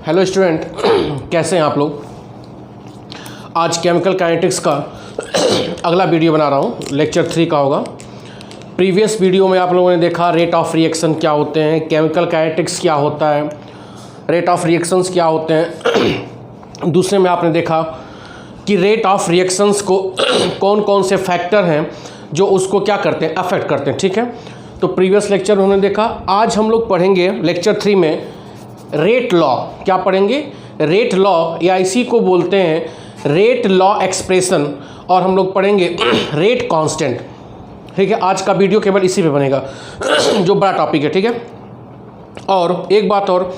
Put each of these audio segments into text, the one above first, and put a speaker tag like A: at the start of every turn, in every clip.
A: Hello student, कैसे हैं आप लोग। आज केमिकल काइनेटिक्स का अगला वीडियो बना रहा हूँ, लेक्चर 3 का होगा। प्रीवियस वीडियो में आप लोगों ने देखा रेट ऑफ रिएक्शन क्या होते हैं, केमिकल काइनेटिक्स क्या होता है, रेट ऑफ रिएक्शंस क्या होते हैं। दूसरे में आपने देखा कि रेट ऑफ रिएक्शंस को कौन कौन से फैक्टर हैं जो उसको क्या करते हैं, अफेक्ट करते हैं। ठीक है, तो प्रीवियस लेक्चर में हमने देखा। आज हम लोग पढ़ेंगे लेक्चर 3 में रेट लॉ। क्या पढ़ेंगे? रेट लॉ, या इसी को बोलते हैं रेट लॉ एक्सप्रेशन, और हम लोग पढ़ेंगे रेट कांस्टेंट। ठीक है, आज का वीडियो केवल इसी पे बनेगा जो बड़ा टॉपिक है। ठीक है, और एक बात और,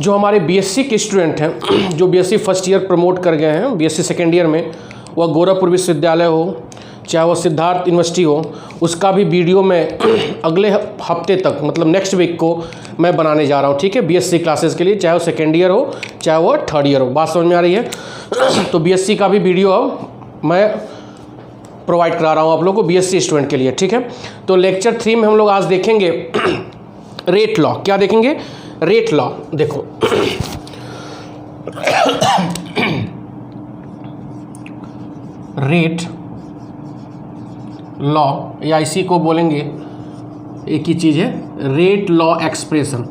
A: जो हमारे बीएससी के स्टूडेंट हैं जो बीएससी फर्स्ट ईयर प्रमोट कर गए हैं, बीएससी सेकेंड ईयर में, वह गोरखपुर विश्वविद्यालय हो चाहे वो सिद्धार्थ यूनिवर्सिटी हो, उसका भी वीडियो मैं अगले हफ्ते तक, मतलब नेक्स्ट वीक को मैं बनाने जा रहा हूँ। ठीक है, बीएससी क्लासेस के लिए, चाहे वो सेकेंड ईयर हो चाहे वो थर्ड ईयर हो। बात समझ में आ रही है? तो बीएससी का भी वीडियो अब मैं प्रोवाइड करा रहा हूँ आप लोगों को, बीएससी स्टूडेंट के लिए। ठीक है, तो लेक्चर 3 में हम लोग आज देखेंगे रेट लॉ। क्या देखेंगे? Rate law. देखो रेट लॉ, या इसी को बोलेंगे, एक ही चीज़ है, rate law expression.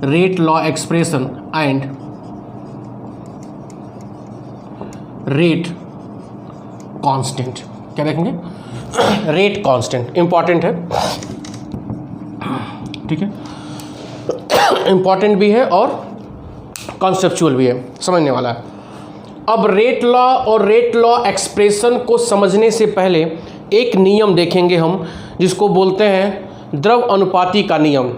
A: Rate law expression and rate constant. क्या देखेंगे? रेट कांस्टेंट इंपॉर्टेंट है। ठीक है, इंपॉर्टेंट भी है और कॉन्सेप्चुअल भी है, समझने वाला है। अब रेट लॉ और रेट लॉ एक्सप्रेशन को समझने से पहले एक नियम देखेंगे हम, जिसको बोलते हैं द्रव अनुपाती का नियम,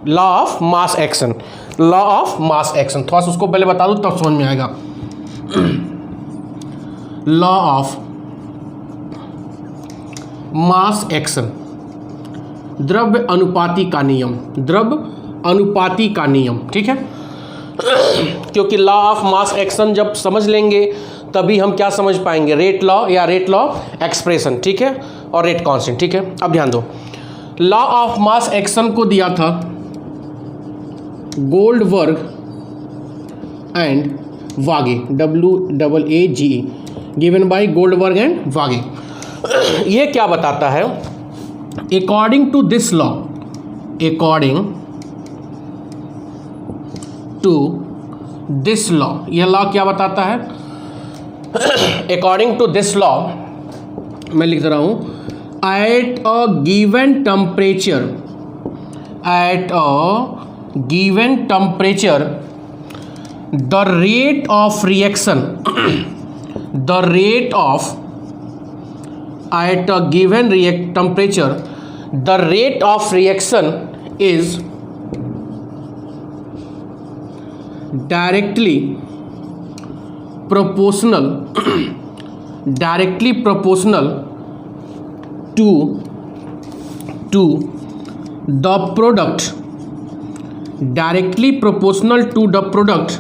A: law of mass action. Law of mass action थोड़ा सा उसको पहले बता दूं तब समझ में आएगा। लॉ ऑफ मास एक्शन, द्रव्य अनुपाती का नियम, द्रव्य अनुपाती का नियम। ठीक है, क्योंकि लॉ ऑफ मास एक्शन जब समझ लेंगे तभी हम क्या समझ पाएंगे, रेट लॉ या रेट लॉ एक्सप्रेशन। ठीक है, और रेट कांस्टेंट। ठीक है, अब ध्यान दो, लॉ ऑफ मास एक्शन को दिया था Goldberg and Waage, WAAGE, given by Goldberg and Waage. ये क्या बताता है? According to this law, according to this law, यह लॉ क्या बताता है? अकॉर्डिंग टू दिस लॉ, मैं लिख रहा हूं, at a given temperature, at a given temperature the rate of reaction, the rate of, at a given temperature the rate of reaction is directly proportional to the product, directly proportional to the product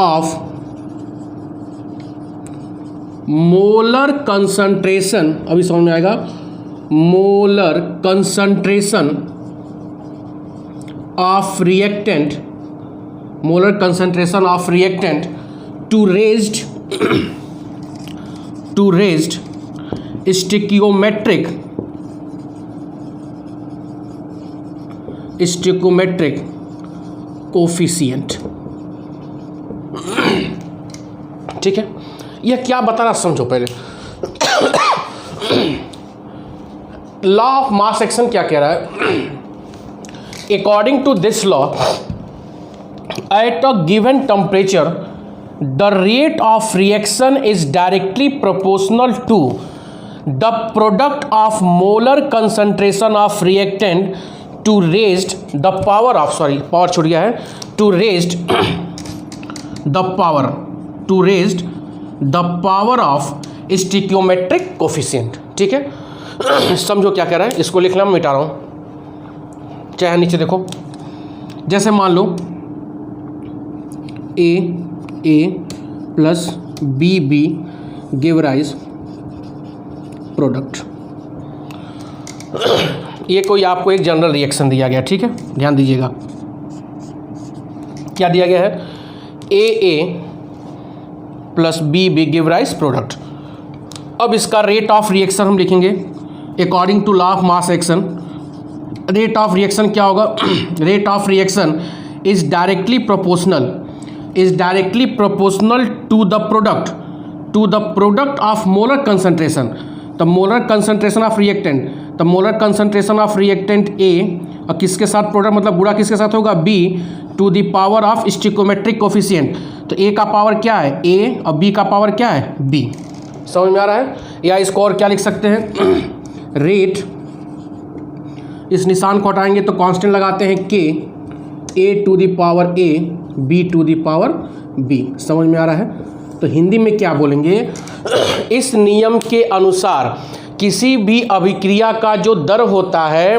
A: of molar concentration, अभी समझ में आएगा, molar concentration of reactant, molar concentration of reactant to raised stoichiometric coefficient। ठीक है, यह क्या बताना समझो पहले। लॉ ऑफ मास एक्शन क्या कह रहा है? According to this law, at a given temperature the rate of reaction is directly proportional to the product of molar concentration of reactant to raised the power of, sorry power छूट गया है, to raised the power, to raised the power of stoichiometric coefficient। ठीक है, समझो क्या कह रहा है, इसको लिखना मैं मिटा रहा हूँ, चाहे नीचे देखो। जैसे मान लो A plus BB give rise product। ये कोई आपको एक जनरल रिएक्शन दिया गया, ठीक है, ध्यान दीजिएगा। क्या दिया गया है? AA plus BB give rise product. अब इसका रेट ऑफ रिएक्शन हम लिखेंगे according to law of mass action. Rate of reaction क्या होगा? Rate of reaction is directly proportional to the product of molar concentration, the molar concentration of reactant, the molar concentration of reactant A और किसके साथ product मतलब गुणा किसके साथ होगा? B to the power of stoichiometric coefficient. तो A का पावर क्या है? A और B का पावर क्या है? B। समझ में आ रहा है? या इसको और क्या लिख सकते हैं? रेट, इस निशान को हटाएंगे तो कांस्टेंट लगाते हैं K, A to the power A B to the power B। समझ में आ रहा है? तो हिंदी में क्या बोलेंगे? इस नियम के अनुसार किसी भी अभिक्रिया का जो दर होता है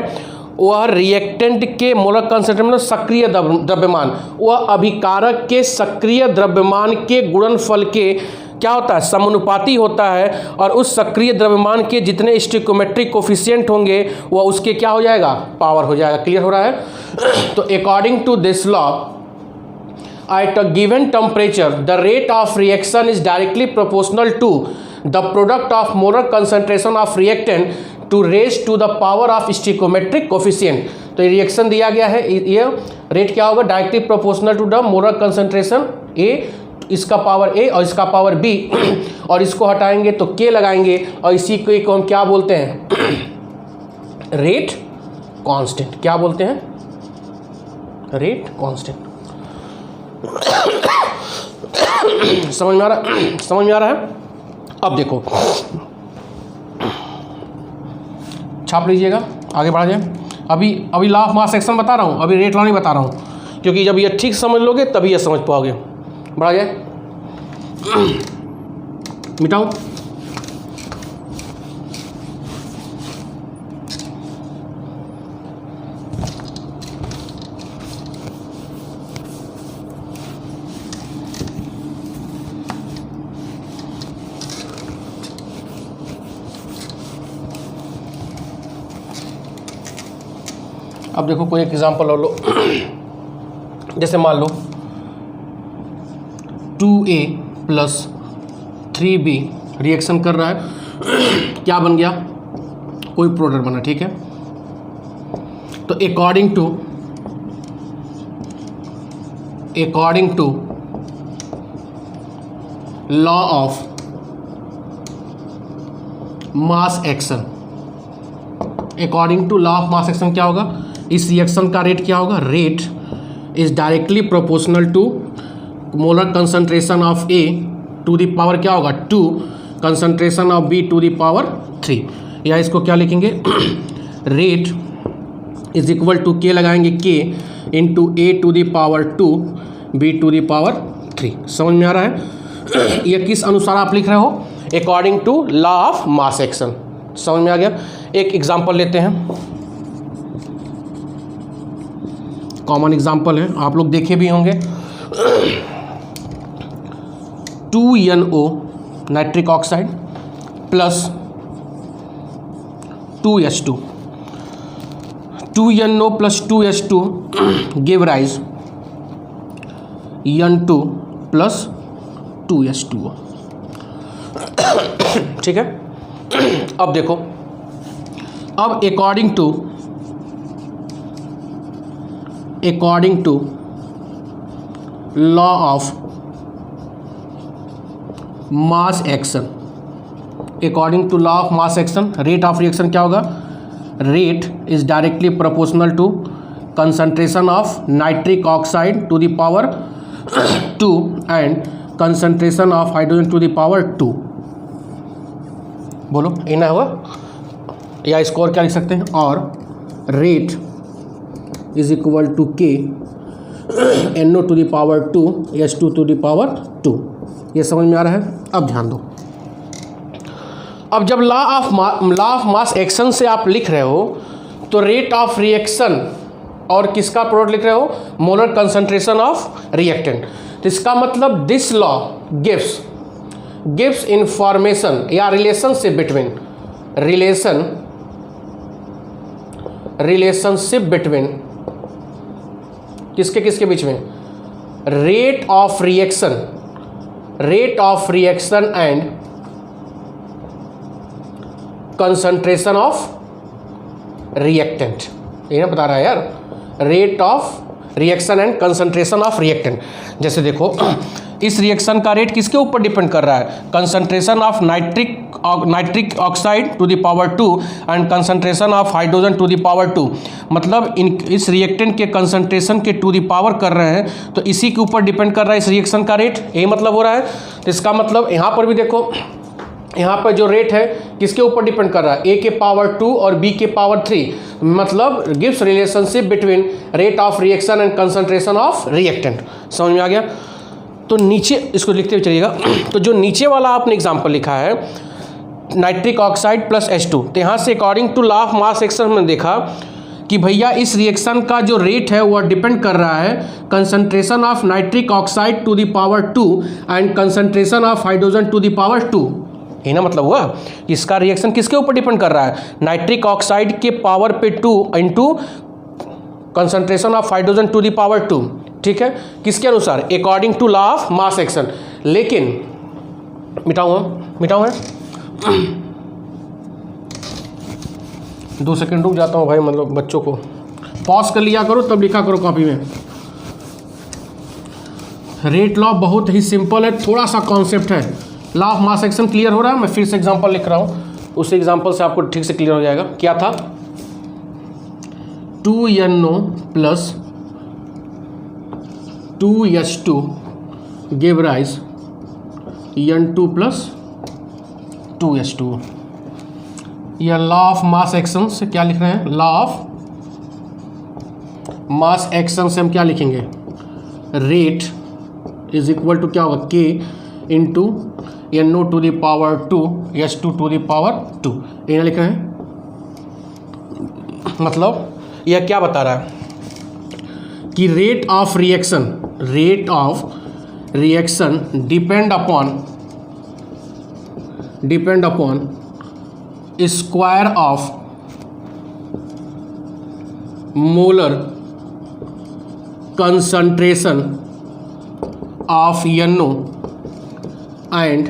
A: वह रिएक्टेंट के मोलर कंसंट्रेशन मतलब सक्रिय द्रव्यमान, वह अभिकारक के सक्रिय द्रव्यमान के गुणनफल के क्या होता है? समानुपाती होता है। और उस सक्रिय द्रव्यमान के जितने स्टिकोमेट्रिक कोफिशिएंट होंगे वह उसके क्या हो जाएगा? पावर हो जाएगा। क्लियर हो रहा है? तो according to this law at a given temperature the rate of reaction is directly proportional to the product of molar concentration of reactant to raise to the power of stoichiometric coefficient। तो reaction दिया गया है, ये rate क्या होगा? Directly proportional to the molar concentration A, इसका power A और इसका पावर B और इसको हटाएंगे तो K लगाएंगे और इसी को हम क्या बोलते हैं? Rate constant. क्या बोलते हैं? Rate constant. समझ में आ रहा है? अब देखो, छाप लीजिएगा, आगे बढ़ा जाए। अभी लॉ ऑफ मास एक्शन बता रहा हूँ, अभी रेट लॉ नहीं बता रहा हूँ, क्योंकि जब ये ठीक समझ लोगे तभी ये समझ पाओगे। बढ़ा जाए, मिटाओ। अब देखो कोई एक एग्जांपल और लो। जैसे मान लो 2A प्लस 3B रिएक्शन कर रहा है, क्या बन गया? कोई प्रोडक्ट बना, ठीक है। तो according to law of mass action, according to law of mass action क्या होगा? इस रिएक्शन का रेट क्या होगा? Rate is directly proportional to molar concentration of A to the power क्या होगा? 2 concentration of B to the power 3। या इसको क्या लिखेंगे? Rate is equal to K लगाएंगे, K into A to the power 2 B to the power 3। समझ में आ रहा है? ये किस अनुसार आप लिख रहे हो? According to law of mass action. समझ में आ गया? एक एग्जांपल लेते हैं, कॉमन एग्जांपल है, आप लोग देखे भी होंगे। 2NO nitric oxide plus 2H2, 2NO plus 2H2 give rise N2 plus 2H2O। ठीक है। अब देखो, अब according to law of mass action, according to law of mass action rate of reaction क्या होगा? Rate is directly proportional to concentration of nitric oxide to the power 2 and concentration of hydrogen to the power 2। बोलो, इतना होगा। या इसको और क्या लिख सकते हैं? और rate is equal to K NO to the power 2 H2 to the power 2। ये समझ में आ रहा है? अब ध्यान दो, अब जब लॉ ऑफ मास एक्शन से आप लिख रहे हो तो रेट ऑफ रिएक्शन और किसका प्रोडक्ट लिख रहे हो? Molar concentration of reactant. तो इसका मतलब दिस लॉ गिव्स इंफॉर्मेशन या रिलेशनशिप बिटवीन रिलेशनशिप बिटवीन किसके किसके बीच में, rate of reaction and concentration of reactant. ये ना बता रहा है यार, rate of reaction and concentration of reactant. जैसे देखो इस रिएक्शन का रेट किसके ऊपर डिपेंड कर रहा है, concentration of nitric oxide to the power 2 and concentration of hydrogen to the power 2। मतलब इस रिएक्टेंट के कंसंट्रेशन के टू द पावर कर रहे हैं तो इसी के ऊपर डिपेंड कर रहा है इस रिएक्शन का रेट, यही मतलब हो रहा है। तो इसका मतलब यहाँ पर भी देखो, यहाँ पर जो रेट है किसके ऊपर डिपेंड कर रहा है, ए के पावर 2 और बी के पावर 3, मतलब gives relationship between rate of reaction and concentration of reactant. समझ में आ गया। तो नीचे इसको लिखते हुए चलिएगा। तो जो नीचे वाला आपने एग्जाम्पल लिखा है नाइट्रिक ऑक्साइड प्लस H2, तो यहाँ से according to law of mass action हमने देखा कि भैया इस रिएक्शन का जो रेट है वह डिपेंड कर रहा है concentration of nitric oxide to the power 2 and concentration of hydrogen to the power 2। ये ना मतलब हुआ कि इसका रिएक्शन किसके ऊपर डिपेंड कर रहा है, नाइट्रिक ऑक्साइड के पावर पे 2 into concentration of hydrogen to the power 2। ठीक है, किसके अनुसार, according to law of mass action. लेकिन मिटाऊँ मैं 2 सेकंड रुक जाता हूँ भाई, मतलब बच्चों को पॉज कर लिया करो तब लिखा करो कॉपी में। रेट लॉ बहुत ही सिंपल है, थोड़ा सा कॉन्सेप्ट है। Law of mass action clear हो रहा है, मैं फिर से एग्जांपल लिख रहा हूँ, उस एग्जांपल से आपको ठीक से क्लियर हो जाएगा। क्या था, 2NO plus 2H2 give rise N2 plus 2H2। यह लॉ ऑफ मास एक्शन से क्या लिख रहे हैं, लॉ ऑफ मास एक्शन से हम क्या लिखेंगे, रेट इज इक्वल टू क्या होगा, K into NO to the power 2 H2 to the power 2। ये लिख रहे हैं। मतलब यह क्या बता रहा है कि rate of reaction depend upon square of molar concentration of NO and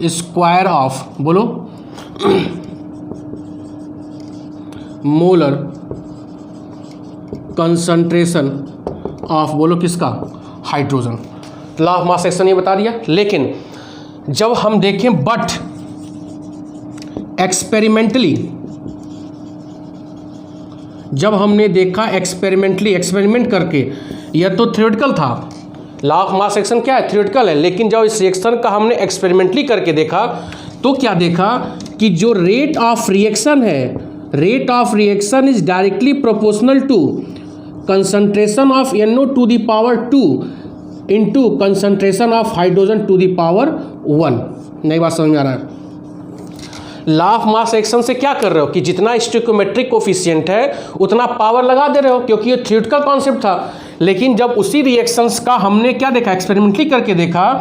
A: square of, बोलो, मोलर कंसंट्रेशन ऑफ, बोलो किसका, hydrogen. Law of mass action ये बता दिया। लेकिन जब हम देखें बट एक्सपेरिमेंटली, जब हमने देखा एक्सपेरिमेंट करके, यह तो थ्योरेटिकल था, लॉ ऑफ मास एक्शन क्या है, थ्योरेटिकल है। लेकिन जब इस रिएक्शन का हमने एक्सपेरिमेंटली करके देखा तो क्या देखा कि जो रेट ऑफ रिएक्शन है, rate of reaction is directly proportional to concentration of NO to the power 2 into concentration of hydrogen to the power 1। नई बात समझ में आ रहा है। लॉ ऑफ मास एक्शन से क्या कर रहे हो कि जितना स्टोइकोमेट्रिक कोफिशिएंट है उतना पावर लगा दे रहे हो, क्योंकि ये थ्योरेटिकल कॉन्सेप्ट था। लेकिन जब उसी रिएक्शंस का हमने क्या देखा, एक्सपेरिमेंटली करके देखा,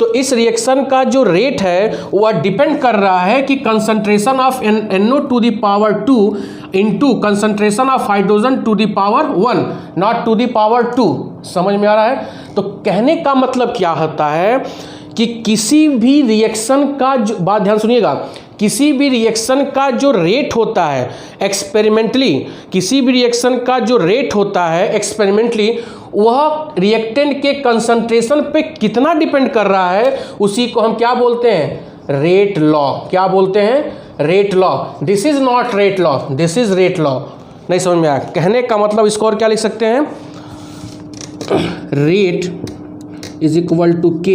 A: तो इस रिएक्शन का जो रेट है वह डिपेंड कर रहा है कि concentration of NO to the power 2 into concentration of hydrogen to the power 1, not to the power 2। समझ में आ रहा है। तो कहने का मतलब क्या होता है कि किसी भी रिएक्शन का जो, बात ध्यान सुनिएगा, किसी भी रिएक्शन का जो रेट होता है एक्सपेरिमेंटली, किसी भी रिएक्शन का जो रेट होता है एक्सपेरिमेंटली, वह रिएक्टेंट के कंसंट्रेशन पे कितना डिपेंड कर रहा है, उसी को हम क्या बोलते हैं, रेट लॉ। क्या बोलते हैं, rate law. This is not rate law, this is rate law. नहीं समझ में आया। कहने का मतलब इसको और क्या लिख सकते हैं, rate is equal to K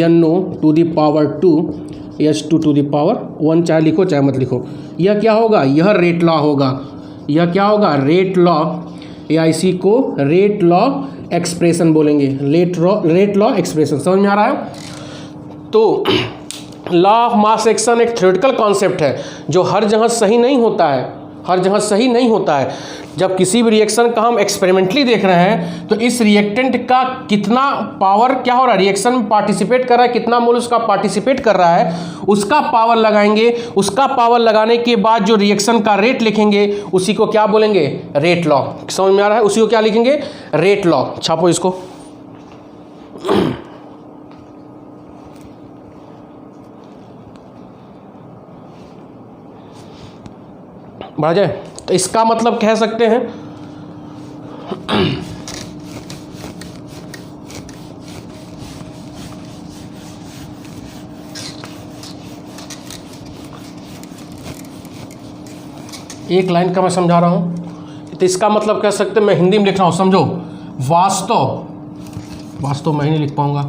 A: NO to the power 2 H2 to the power 1। चाहे लिखो चाहे मत लिखो, यह क्या होगा, यह रेट लॉ होगा। यह क्या होगा, रेट लॉ, या इसी को रेट लॉ एक्सप्रेशन बोलेंगे, रेट लॉ एक्सप्रेशन। समझ में आ रहा है। तो लॉ ऑफ मास एक्शन एक थ्योरेटिकल कॉन्सेप्ट है जो हर जगह सही नहीं होता है, हर जगह सही नहीं होता है। जब किसी भी रिएक्शन का हम एक्सपेरिमेंटली देख रहे हैं तो इस रिएक्टेंट का कितना पावर क्या हो रहा है, रिएक्शन में पार्टिसिपेट कर रहा है, कितना मोल उसका पार्टिसिपेट कर रहा है, उसका पावर लगाएंगे। उसका पावर लगाने के बाद जो रिएक्शन का रेट लिखेंगे उसी को क्या बोलेंगे, रेट लॉ। समझ में आ रहा है, उसी को क्या लिखेंगे, रेट लॉ। छापो इसको। बढ़ा जाए तो इसका मतलब कह सकते हैं एक लाइन का मैं समझा रहा हूं तो इसका मतलब कह सकते हैं, मैं हिंदी में लिख रहा हूं, समझो। वास्तव मैं ही नहीं लिख पाऊंगा।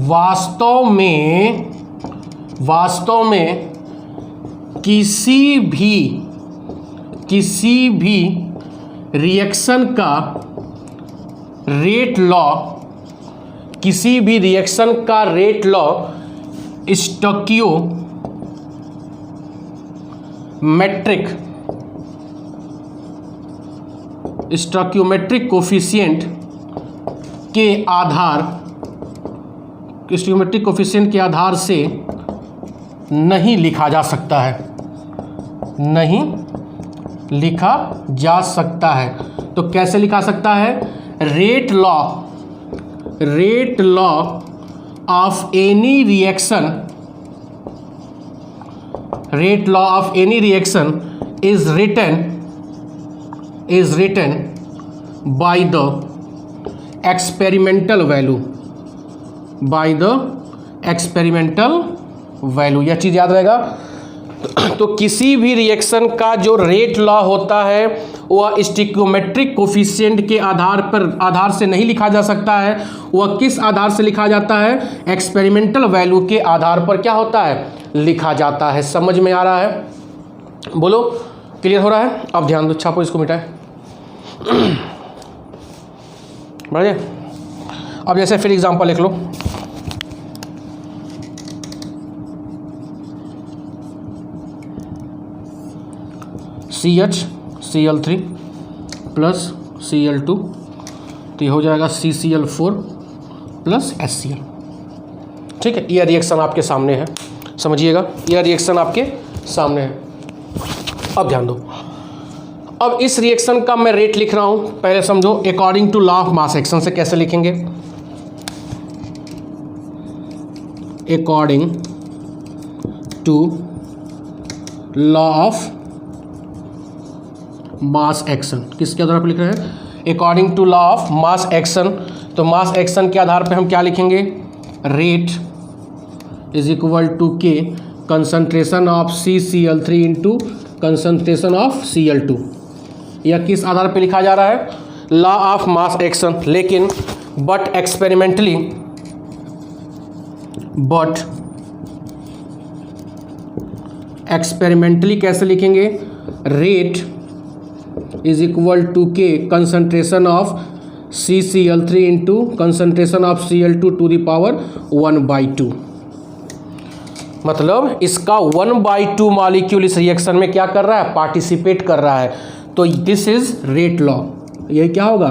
A: वास्तव में किसी भी रिएक्शन का रेट लॉ, किसी भी रिएक्शन का रेट लॉ स्टोइकियोमेट्रिक कोफिशिएंट के आधार से नहीं लिखा जा सकता है, नहीं लिखा जा सकता है। तो कैसे लिखा सकता है, rate law of any reaction is written by the experimental value। यह चीज़ याद रहेगा। तो किसी भी रिएक्शन का जो रेट लॉ होता है वह स्टोइकियोमेट्रिक कोफिशिएंट के आधार से नहीं लिखा जा सकता है। वह किस आधार से लिखा जाता है, एक्सपेरिमेंटल वैल्यू के आधार पर क्या होता है, लिखा जाता है। समझ में आ रहा है, बोलो, क्लियर हो रहा है। अब ध्यान दो, छापो इसको, मिटाए। बढ़िया। अब जैसे फिर एग्जांपल लिख लो। CH Cl3 प्लस Cl2, तो ये हो जाएगा CCl4 प्लस HCl। ठीक है, यह रिएक्शन आपके सामने है, समझिएगा, यह रिएक्शन आपके सामने है। अब ध्यान दो, अब इस रिएक्शन का मैं रेट लिख रहा हूं, पहले समझो। According to law of mass action से कैसे लिखेंगे, according to law of mass action, किसके आधार पर लिख रहे हैं, according to law of mass action. तो मास एक्शन के आधार पर हम क्या लिखेंगे, rate is equal to K concentration of CCl3 into concentration of Cl2। यह किस आधार पर लिखा जा रहा है, लॉ ऑफ मास एक्शन। लेकिन बट एक्सपेरिमेंटली कैसे लिखेंगे, rate is equal to K concentration of CCl3 into concentration of Cl2 to the power 1/2। मतलब इसका 1/2 मॉलिक्यूल इस रिएक्शन में क्या कर रहा है, पार्टिसिपेट कर रहा है। तो दिस इज रेट लॉ। यह क्या होगा,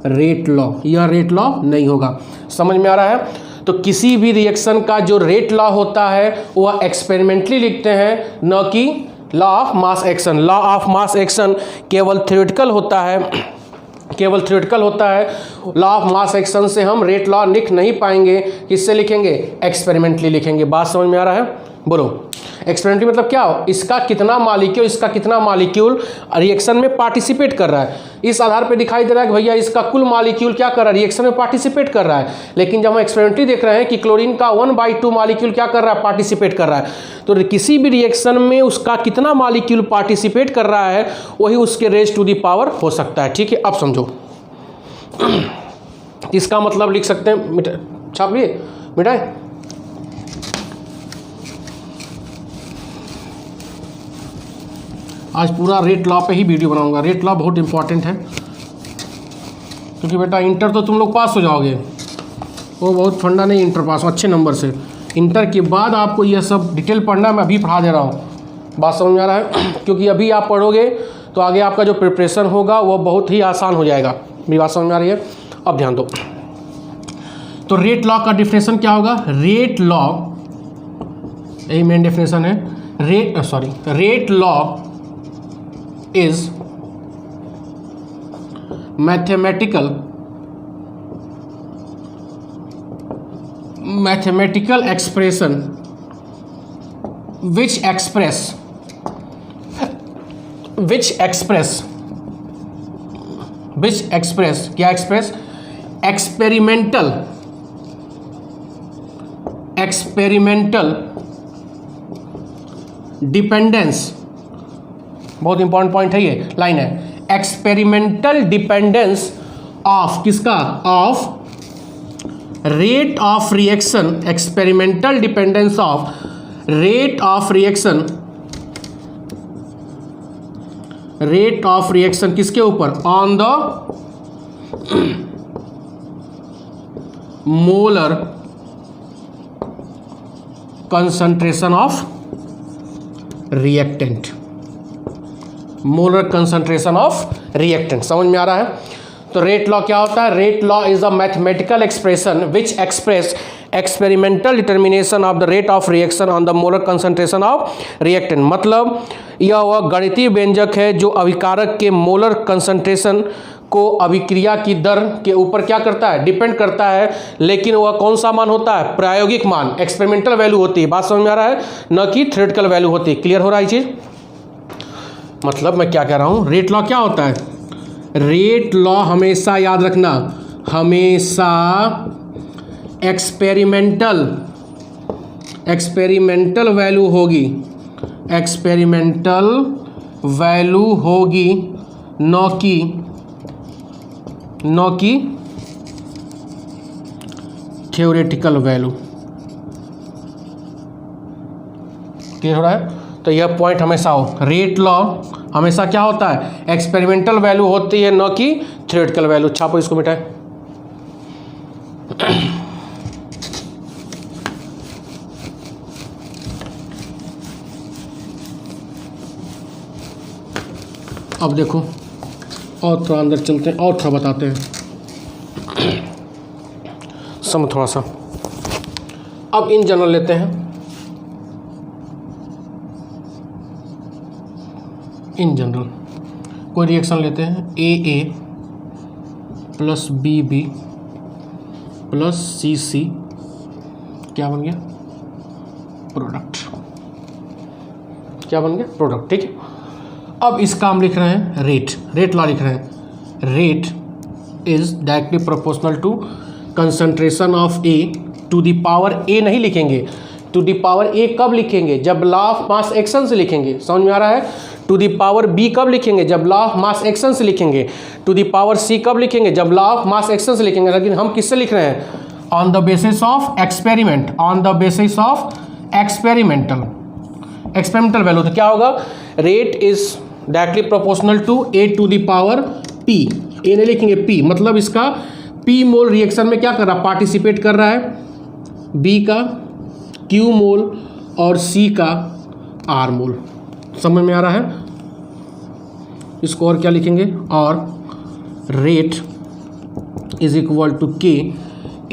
A: रेट लॉ। यह रेट लॉ नहीं होगा। समझ में आ रहा है। तो किसी भी रिएक्शन का जो रेट लॉ होता है वह एक्सपेरिमेंटली लिखते हैं, न कि law of mass action. Law of mass action केवल थ्योरेटिकल होता है, लॉ ऑफ मास एक्शन से हम रेट लॉ लिख नहीं पाएंगे। किससे लिखेंगे, एक्सपेरिमेंटली लिखेंगे। बात समझ में आ रहा है, बोलो। एक्सपेरिमेंटली मतलब क्या हो, इसका कितना मॉलिक्यूल रिएक्शन में पार्टिसिपेट कर रहा है। इस आधार पे दिखाई दे रहा है कि भैया इसका कुल मॉलिक्यूल क्या कर रहा है, रिएक्शन में पार्टिसिपेट कर रहा है। लेकिन जब हम एक्सपेरिमेंटली देख रहे हैं कि क्लोरीन का 1/2 मॉलिक्यूल क्या कर रहा है, पार्टिसिपेट कर रहा है। तो किसी भी रिएक्शन में उसका कितना मॉलिक्यूल पार्टिसिपेट कर रहा है वही उसके रेज टू द पावर हो सकता है। ठीक है, अब समझो। इसका मतलब लिख सकते हैं, छाप लिए, मिटाए। आज पूरा रेट लॉ पे ही वीडियो बनाऊंगा। रेट लॉ बहुत इंपॉर्टेंट है, क्योंकि बेटा इंटर तो तुम लोग पास हो जाओगे, वो बहुत फंडा नहीं, इंटर पास अच्छे नंबर से। इंटर के बाद आपको यह सब डिटेल पढ़ना, मैं अभी पढ़ा दे रहा हूँ। बात समझ में आ रहा है? क्योंकि अभी आप पढ़ोगे तो आगे आपका जो प्रिपरेशन होगा वो बहुत ही आसान हो जाएगा। मेरी बात समझ में आ रही है? अब ध्यान दो। तो रेट लॉ का डिफिनेशन क्या होगा? रेट लॉ, यही मेन डिफिनेशन है। Rate law is mathematical expression which express क्या express experimental डिपेंडेंस, बहुत इंपॉर्टेंट पॉइंट है ये लाइन है, एक्सपेरिमेंटल डिपेंडेंस ऑफ किसका? Of rate of reaction, experimental dependence of rate of reaction किसके ऊपर? On the molar concentration of reactant. Molar concentration of reactant, समझ में आ रहा है? तो रेट लॉ क्या होता है? Rate law is a mathematical expression which express experimental determination of the rate of reaction on the molar concentration of reactant. मतलब यह वह गणितीय व्यंजक है जो अभिकारक के मोलर कंसंट्रेशन को अभिक्रिया की दर के ऊपर क्या करता है? डिपेंड करता है, लेकिन वह कौन सा मान होता है? प्रायोगिक मान, एक्सपेरिमेंटल वैल्यू होती है। बात समझ में आ रहा है? न कि थ्योरेटिकल वैल्यू होती है। क्लियर हो रहा है ये चीज़? मतलब मैं क्या कह रहा हूँ, रेट लॉ क्या होता है? रेट लॉ हमेशा याद रखना, हमेशा एक्सपेरिमेंटल वैल्यू होगी, एक्सपेरिमेंटल वैल्यू होगी, न कि थ्योरेटिकल वैल्यू। क्लियर हो रहा है? तो यह पॉइंट हमेशा हो, रेट लॉ हमेशा क्या होता है? एक्सपेरिमेंटल वैल्यू होती है, न कि थ्योरेटिकल वैल्यू। छापो इसको मिटाए। अब देखो और थोड़ा अंदर चलते हैं और थोड़ा बताते हैं, समझ थोड़ा सा। अब इन जनरल लेते हैं, इन जनरल कोई रिएक्शन लेते हैं, AA plus BB plus CC क्या बन गया? प्रोडक्ट। क्या बन गया? प्रोडक्ट। ठीक है, अब इसका हम लिख रहे हैं रेट लॉ लिख रहे हैं। Rate is directly proportional to concentration of A to the power A नहीं लिखेंगे, टू द पावर A कब लिखेंगे? जब लॉ ऑफ मास एक्शन से लिखेंगे। समझ में आ रहा है? टू द पावर B कब लिखेंगे? जब लॉ ऑफ मास एक्शन से लिखेंगे। टू द पावर C कब लिखेंगे? जब लॉ ऑफ मास एक्शन से लिखेंगे। लेकिन हम किससे लिख रहे हैं? On the basis of experiment, on the basis of experimental value. तो क्या होगा? Rate is directly proportional to A to the power P। A नहीं लिखेंगे, P, मतलब इसका P मोल रिएक्शन में क्या कर रहा है? पार्टिसिपेट कर रहा है। B का Q मोल और C का R मोल। समझ में आ रहा है? इसको और क्या लिखेंगे? और rate is equal to K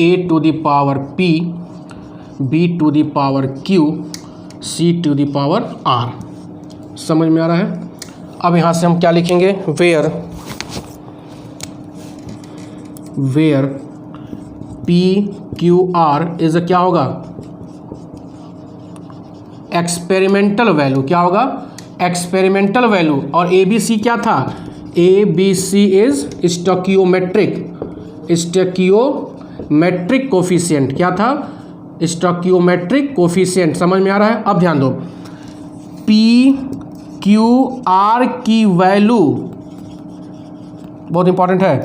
A: A to the power P B to the power Q C to the power R। समझ में आ रहा है? अब यहाँ से हम क्या लिखेंगे? वेयर PQR इज क्या होगा? Experimental value. क्या होगा? Experimental value. और ABC क्या था? ABC is stoichiometric coefficient. क्या था? Stoichiometric coefficient. समझ में आ रहा है? अब ध्यान दो, PQR की वैल्यू बहुत इंपॉर्टेंट है।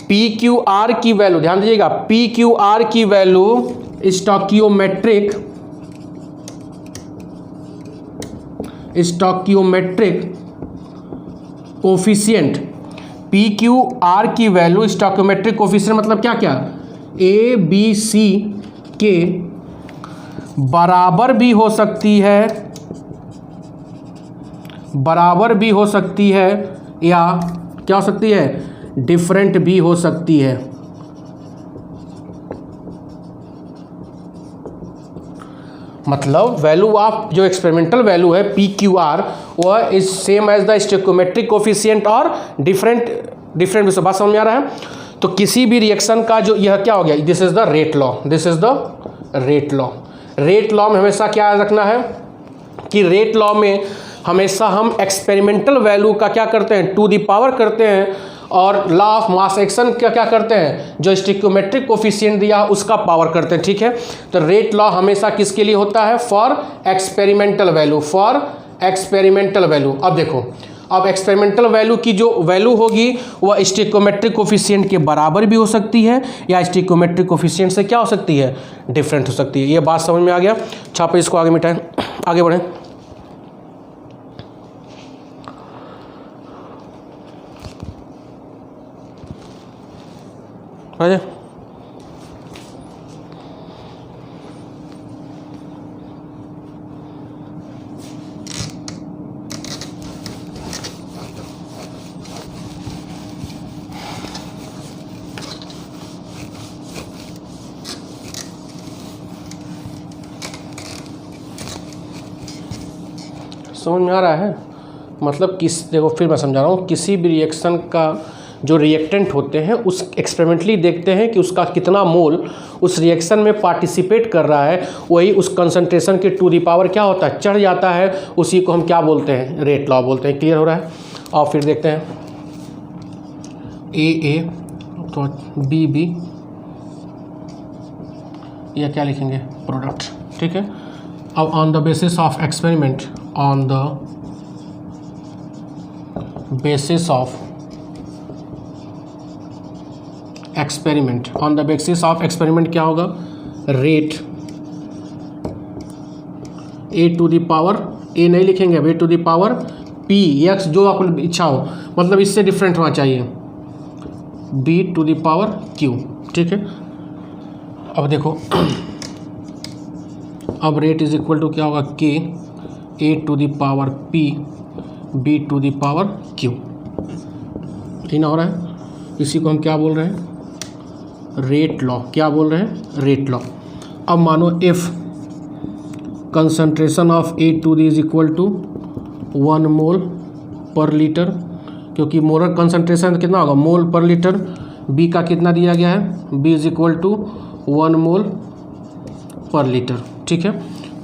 A: PQR की वैल्यू ध्यान दीजिएगा, PQR की वैल्यू स्टोकियोमेट्रिक कोफिशिएंट। PQR की वैल्यू स्टोकियोमेट्रिक कोफिशिएंट मतलब क्या क्या? ABC के बराबर भी हो सकती है बराबर भी हो सकती है या क्या हो सकती है, डिफरेंट भी हो सकती है। मतलब वैल्यू ऑफ जो एक्सपेरिमेंटल वैल्यू है पी क्यू आर वह is same as the stoichiometric coefficient और डिफरेंट बात समझ में आ रहा है। तो किसी भी रिएक्शन का जो यह क्या हो गया, this is the rate law, this is the rate law. Rate law में हमेशा क्या याद रखना है कि रेट लॉ में हमेशा हम एक्सपेरिमेंटल वैल्यू का क्या करते हैं, टू द पावर करते हैं, और लॉ ऑफ मास एक्शन का क्या करते हैं, जो स्टोइकोमेट्रिक कोफिशिएंट दिया उसका पावर करते हैं। ठीक है, तो रेट लॉ हमेशा किसके लिए होता है, for experimental value, for experimental value. अब देखो, अब एक्सपेरिमेंटल वैल्यू की जो वैल्यू होगी वह स्टोइकोमेट्रिक कोफिशिएंट के बराबर भी हो सकती है या स्टोइकोमेट्रिक कोफिशिएंट से क्या हो सकती है, डिफरेंट हो सकती है। ये बात समझ में आ गया। छापे इसको आगे मिटाएं, आगे बढ़ें। राजा समझ में आ रहा है। मतलब देखो फिर मैं समझा रहा हूँ, किसी भी रिएक्शन का जो रिएक्टेंट होते हैं उस एक्सपेरिमेंटली देखते हैं कि उसका कितना मोल उस रिएक्शन में पार्टिसिपेट कर रहा है, वही उस कंसंट्रेशन के टू दी पावर क्या होता है, चढ़ जाता है, उसी को हम क्या बोलते हैं, रेट लॉ बोलते हैं। क्लियर हो रहा है। और फिर देखते हैं ए तो बी या क्या लिखेंगे, प्रोडक्ट। ठीक है, अब on the basis of experiment, on the basis of experiment, on the basis of experiment क्या होगा, rate A to the power, A नहीं लिखेंगे अब, A to the power P X, जो आपको इच्छा हो, मतलब इससे डिफरेंट होना चाहिए, B to the power Q. ठीक है, अब देखो, अब रेट इज इक्वल टू क्या होगा, k A to the power P B to the power Q. ठीक ना हो रहा है। इसी को हम क्या बोल रहे हैं, रेट लॉ। क्या बोल रहे हैं, रेट लॉ। अब मानो if concentration of A to the is equal to 1 mole per litre, क्योंकि मोलर कंसंट्रेशन कितना होगा, मोल पर लीटर। बी का कितना दिया गया है, B is equal to 1 mole per litre. ठीक है,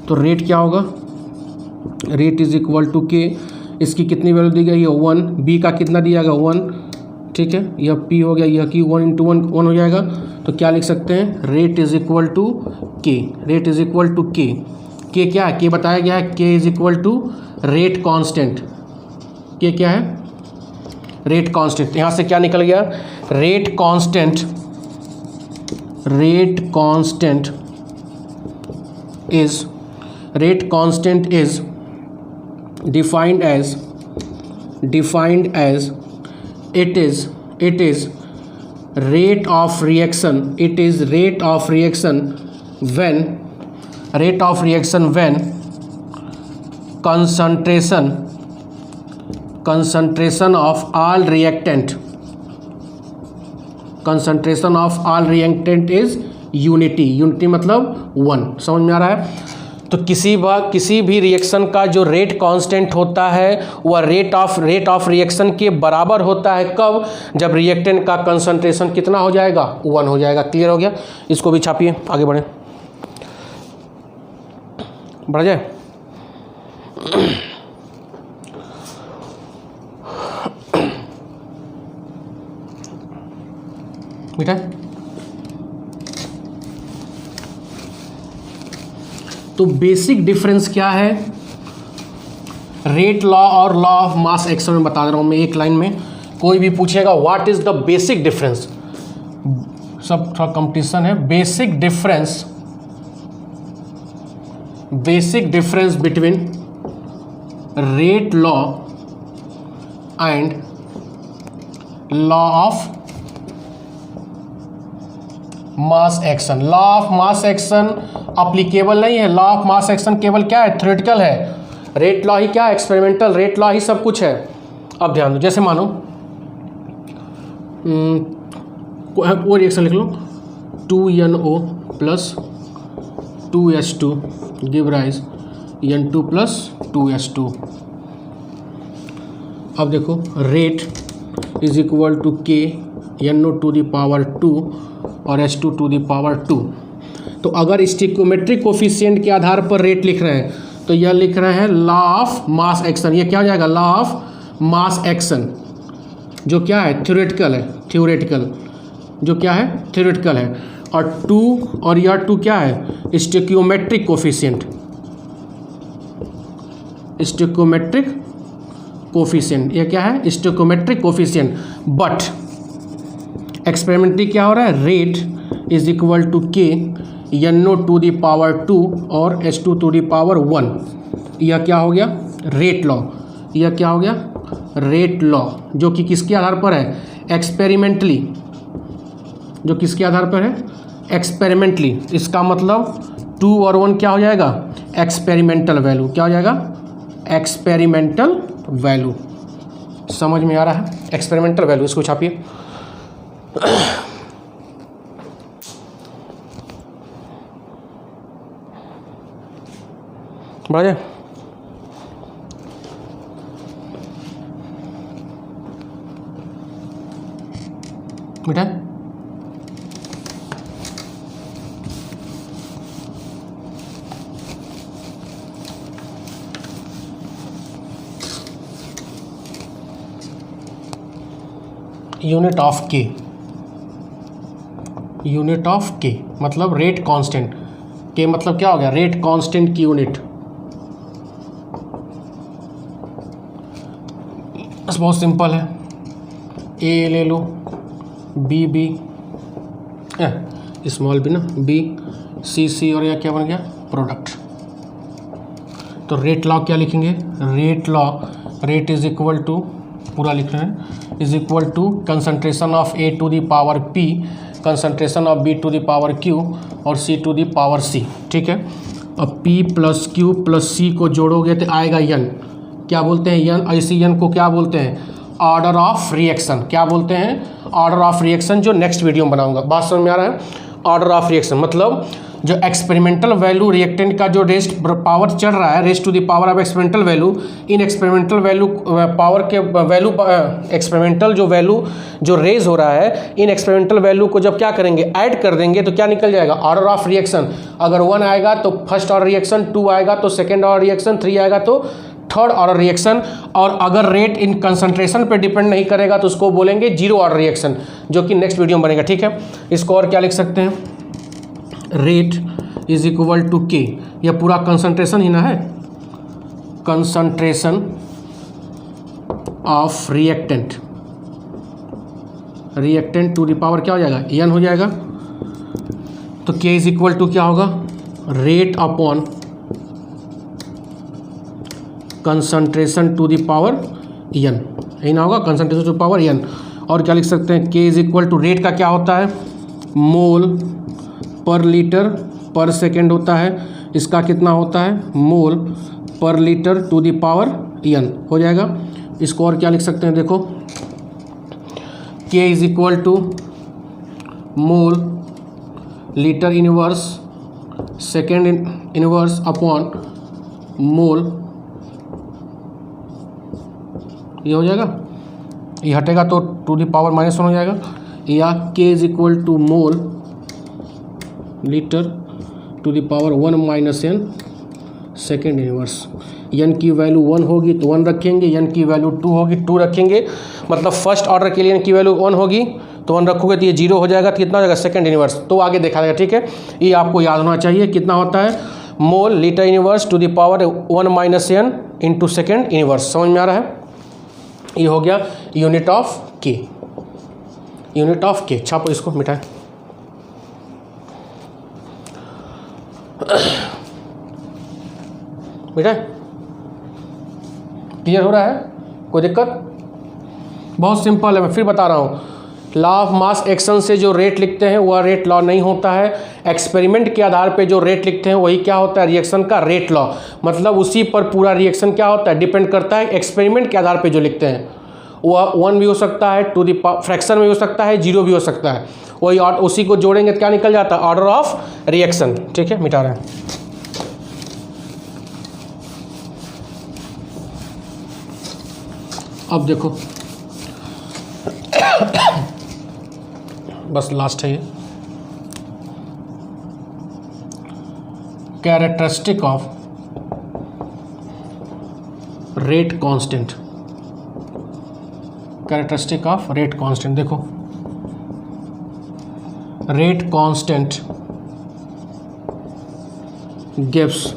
A: तो रेट क्या होगा, रेट इज इक्वल टू के, इसकी कितनी वैल्यू दी गई है 1, बी का कितना दिया गया 1। ठीक है, यह पी हो गया, यह की 1 × 1 हो जाएगा। तो क्या लिख सकते हैं, rate is equal to K, rate is equal to K क्या है, के बताया गया है, K is equal to rate constant. K क्या है, रेट कांस्टेंट। यहाँ से क्या निकल गया, rate constant, rate constant is defined as it is rate of reaction, it is rate of reaction when concentration of all reactant is unity मतलब 1। समझ में आ रहा है। तो किसी भी रिएक्शन का जो रेट कांस्टेंट होता है वह रेट ऑफ रिएक्शन के बराबर होता है। कब, जब रिएक्टेंट का कंसंट्रेशन कितना हो जाएगा, 1 हो जाएगा। क्लियर हो गया। इसको भी छापिए, आगे बढ़े, बढ़ जाए। बेटा तो बेसिक डिफरेंस क्या है रेट लॉ और लॉ ऑफ मास एक्शन में बता दे रहा हूं मैं एक लाइन में। कोई भी पूछेगा what is the basic difference, सब थोड़ा कंपटीशन है। Basic difference between rate law and law of mass action. Law of mass action applicable नहीं है। लॉ ऑफ मास एक्शन केवल क्या है, थ्योरेटिकल है। रेट लॉ ही क्या है, एक्सपेरिमेंटल रेट लॉ ही सब कुछ है। अब ध्यान दो, जैसे मानो वो रिएक्शन लिख लो, 2NO plus 2H2 give rise N2 plus 2H2। अब देखो rate is equal to K NO to the power 2 और H2 टू द पावर 2। तो अगर स्टिकोमेट्रिक कोफिशिएंट के आधार पर रेट लिख रहे हैं तो यह लिख रहे हैं लॉ ऑफ मास एक्शन। ये क्या हो जाएगा, लॉ ऑफ मास एक्शन, जो क्या है थ्योरेटिकल है, थ्योरेटिकल जो क्या है थ्योरेटिकल है। और 2 और यह 2 क्या है, स्टिकोमेट्रिक कोफिशिएंट, स्टिकोमेट्रिक कोफिशिएंट, ये क्या है स्टिकोमेट्रिक कोफिशिएंट। बट एक्सपेरिमेंटली क्या हो रहा है, rate is equal to K NO to the power 2 और H2 टू द पावर 1। यह क्या हो गया, रेट लॉ। यह क्या हो गया, रेट लॉ, जो कि किसके आधार पर है, एक्सपेरिमेंटली, जो किसके आधार पर है, एक्सपेरिमेंटली। इसका मतलब 2 और 1 क्या हो जाएगा, एक्सपेरिमेंटल वैल्यू। क्या हो जाएगा, एक्सपेरिमेंटल वैल्यू। समझ में आ रहा है, एक्सपेरिमेंटल वैल्यू, इसको छापिए। बढ़ जाए, बेटा यूनिट ऑफ के, यूनिट ऑफ के मतलब रेट कांस्टेंट, के मतलब क्या हो गया, रेट कांस्टेंट की यूनिट। बस बहुत सिंपल है, ए ले लो, बी स्मॉल बी ना, बी सी और यह क्या बन गया, प्रोडक्ट। तो रेट लॉ क्या लिखेंगे, rate law, rate is equal to, पूरा लिख रहे हैं, is equal to concentration of A to the power P, concentration of B to the power Q और C to the power C। ठीक है, अब P plus Q plus C को जोड़ोगे तो आएगा N। क्या बोलते हैं N, ऐसी N को क्या बोलते हैं, ऑर्डर ऑफ रिएक्शन। क्या बोलते हैं, ऑर्डर ऑफ रिएक्शन, जो नेक्स्ट वीडियो में बनाऊंगा। बात समझ में आ रहा है, ऑर्डर ऑफ रिएक्शन मतलब जो एक्सपेरिमेंटल वैल्यू रिएक्टेंट का जो रेस्ट पावर चढ़ रहा है, rest to the power of experimental value, इन एक्सपेरिमेंटल वैल्यू पावर के वैल्यू, एक्सपेरिमेंटल जो वैल्यू जो रेज हो रहा है, इन एक्सपेरिमेंटल वैल्यू को जब क्या करेंगे, ऐड कर देंगे तो क्या निकल जाएगा, ऑर्डर ऑफ रिएक्शन। अगर 1 आएगा तो फर्स्ट ऑर्डर रिएक्शन, 2 आएगा तो सेकेंड ऑर्डर रिएक्शन, 3 आएगा तो थर्ड ऑर्डर रिएक्शन। और अगर रेट इन कंसंट्रेशन पे डिपेंड नहीं करेगा तो उसको बोलेंगे जीरो ऑर्डर रिएक्शन, जो कि नेक्स्ट वीडियो में बनेगा। ठीक है, इसको और क्या लिख सकते हैं, रेट इज इक्वल टू के, यह पूरा कंसंट्रेशन ही ना है, concentration of reactant, reactant to the power क्या हो जाएगा, एन हो जाएगा। तो के इज इक्वल टू क्या होगा, rate upon concentration to the power n, यही ना होगा, कंसंट्रेशन टू पावर एन। और क्या लिख सकते हैं, के इज इक्वल टू, रेट का क्या होता है, मोल पर लीटर पर सेकेंड होता है, इसका कितना होता है, mole per litre to the power n हो जाएगा। इसको और क्या लिख सकते हैं, देखो, K is equal to mole litre inverse second inverse upon mole, ये हो जाएगा, ये हटेगा तो टू द पावर -1 हो जाएगा, या K is equal to mole litre to the power 1 - n second inverse. n की वैल्यू 1 होगी तो 1 रखेंगे, n की वैल्यू 2 होगी 2 रखेंगे, मतलब फर्स्ट ऑर्डर के लिए n की वैल्यू 1 होगी तो 1 रखोगे तो ये 0 हो जाएगा, तो कितना हो जाएगा, सेकेंड इनवर्स। तो आगे देखा जाएगा। ठीक है, ये आपको याद होना चाहिए, कितना होता है, मोल litre inverse two the power 1 - n into second inverse. समझ में आ रहा है, ये हो गया यूनिट ऑफ के, यूनिट ऑफ के। छापो इसको, मिटाए, बेटा क्लियर हो रहा है, कोई दिक्कत, बहुत सिंपल है, मैं फिर बता रहा हूँ। लॉ ऑफ मास एक्शन से जो रेट लिखते हैं वह रेट लॉ नहीं होता है। एक्सपेरिमेंट के आधार पे जो रेट लिखते हैं वही क्या होता है, रिएक्शन का रेट लॉ। मतलब उसी पर पूरा रिएक्शन क्या होता है, डिपेंड करता है। एक्सपेरिमेंट के आधार पे जो लिखते हैं वह 1 भी हो सकता है, टू द फ्रैक्शन में हो सकता है, 0 भी हो सकता है। वही उसी को जोड़ेंगे तो क्या निकल जाता है, ऑर्डर ऑफ रिएक्शन। ठीक है, मिटा रहे हैं। अब देखो बस लास्ट है ये, characteristic of rate constant. Characteristic of rate constant. देखो rate constant gives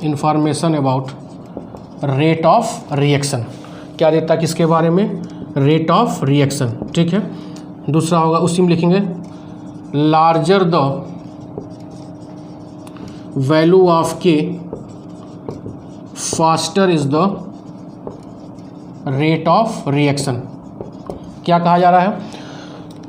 A: information about rate of reaction। क्या देता है किसके बारे में, रेट ऑफ रिएक्शन। ठीक है, दूसरा होगा उसी में लिखेंगे लार्जर द वैल्यू ऑफ के faster is the rate of reaction. क्या कहा जा रहा है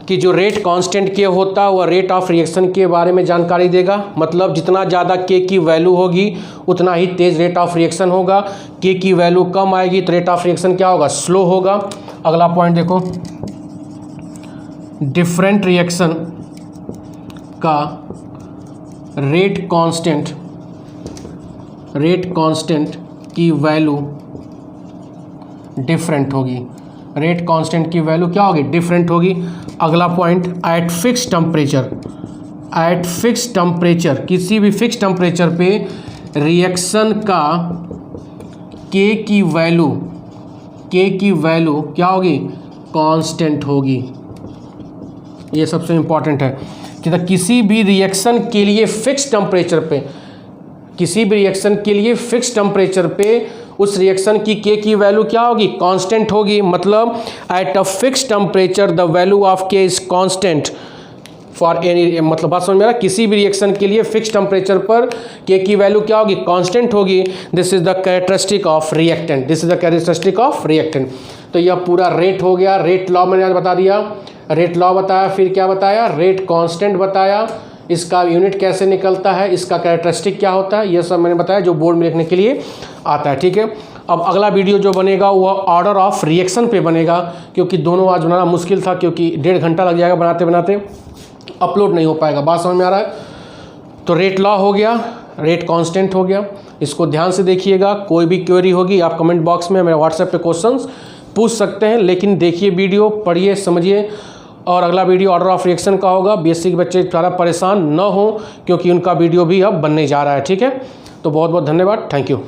A: कि जो रेट कांस्टेंट के होता है वह रेट ऑफ रिएक्शन के बारे में जानकारी देगा। मतलब जितना ज़्यादा के की वैल्यू होगी उतना ही तेज़ रेट ऑफ रिएक्शन होगा। के की वैल्यू कम आएगी तो रेट ऑफ रिएक्शन क्या होगा, स्लो होगा। अगला पॉइंट देखो, डिफरेंट रिएक्शन का रेट कांस्टेंट की वैल्यू डिफरेंट होगी। रेट कांस्टेंट की वैल्यू क्या होगी, डिफरेंट होगी। अगला पॉइंट, एट फिक्स टेम्परेचर, किसी भी फिक्स टेम्परेचर पे रिएक्शन का के की वैल्यू क्या होगी, कांस्टेंट होगी। ये सबसे इंपॉर्टेंट है कि किसी भी रिएक्शन के लिए फिक्स टेम्परेचर पे उस रिएक्शन की के की वैल्यू क्या होगी, कांस्टेंट होगी। मतलब at a fix temperature the value of के इज कांस्टेंट फॉर एनी, मतलब बात समझ में आ रहा है, किसी भी रिएक्शन के लिए फिक्स टेम्परेचर पर के की वैल्यू क्या होगी, कांस्टेंट होगी। This is the characteristic of reactant. तो यह पूरा रेट हो गया। रेट लॉ मैंने आज बता दिया, रेट लॉ बताया, फिर क्या बताया, रेट कांस्टेंट बताया, इसका यूनिट कैसे निकलता है, इसका कैरेक्टरिस्टिक क्या होता है, ये सब मैंने बताया जो बोर्ड में लिखने के लिए आता है। ठीक है, अब अगला वीडियो जो बनेगा वह ऑर्डर ऑफ रिएक्शन पे बनेगा, क्योंकि दोनों आज बनाना मुश्किल था, क्योंकि 1.5 घंटा लग जाएगा बनाते बनाते, अपलोड नहीं हो पाएगा। बात समझ में आ रहा है। तो रेट लॉ हो गया, रेट कांस्टेंट हो गया, इसको ध्यान से देखिएगा। कोई भी क्वेरी होगी आप कमेंट बॉक्स में मेरे व्हाट्सएप पे क्वेश्चंस पूछ सकते हैं, लेकिन देखिए वीडियो, पढ़िए, समझिए। और अगला वीडियो ऑर्डर ऑफ रिएक्शन का होगा। बीएससी के बच्चे ज़्यादा परेशान न हो, क्योंकि उनका वीडियो भी अब बनने जा रहा है। ठीक है, तो बहुत बहुत धन्यवाद, थैंक यू।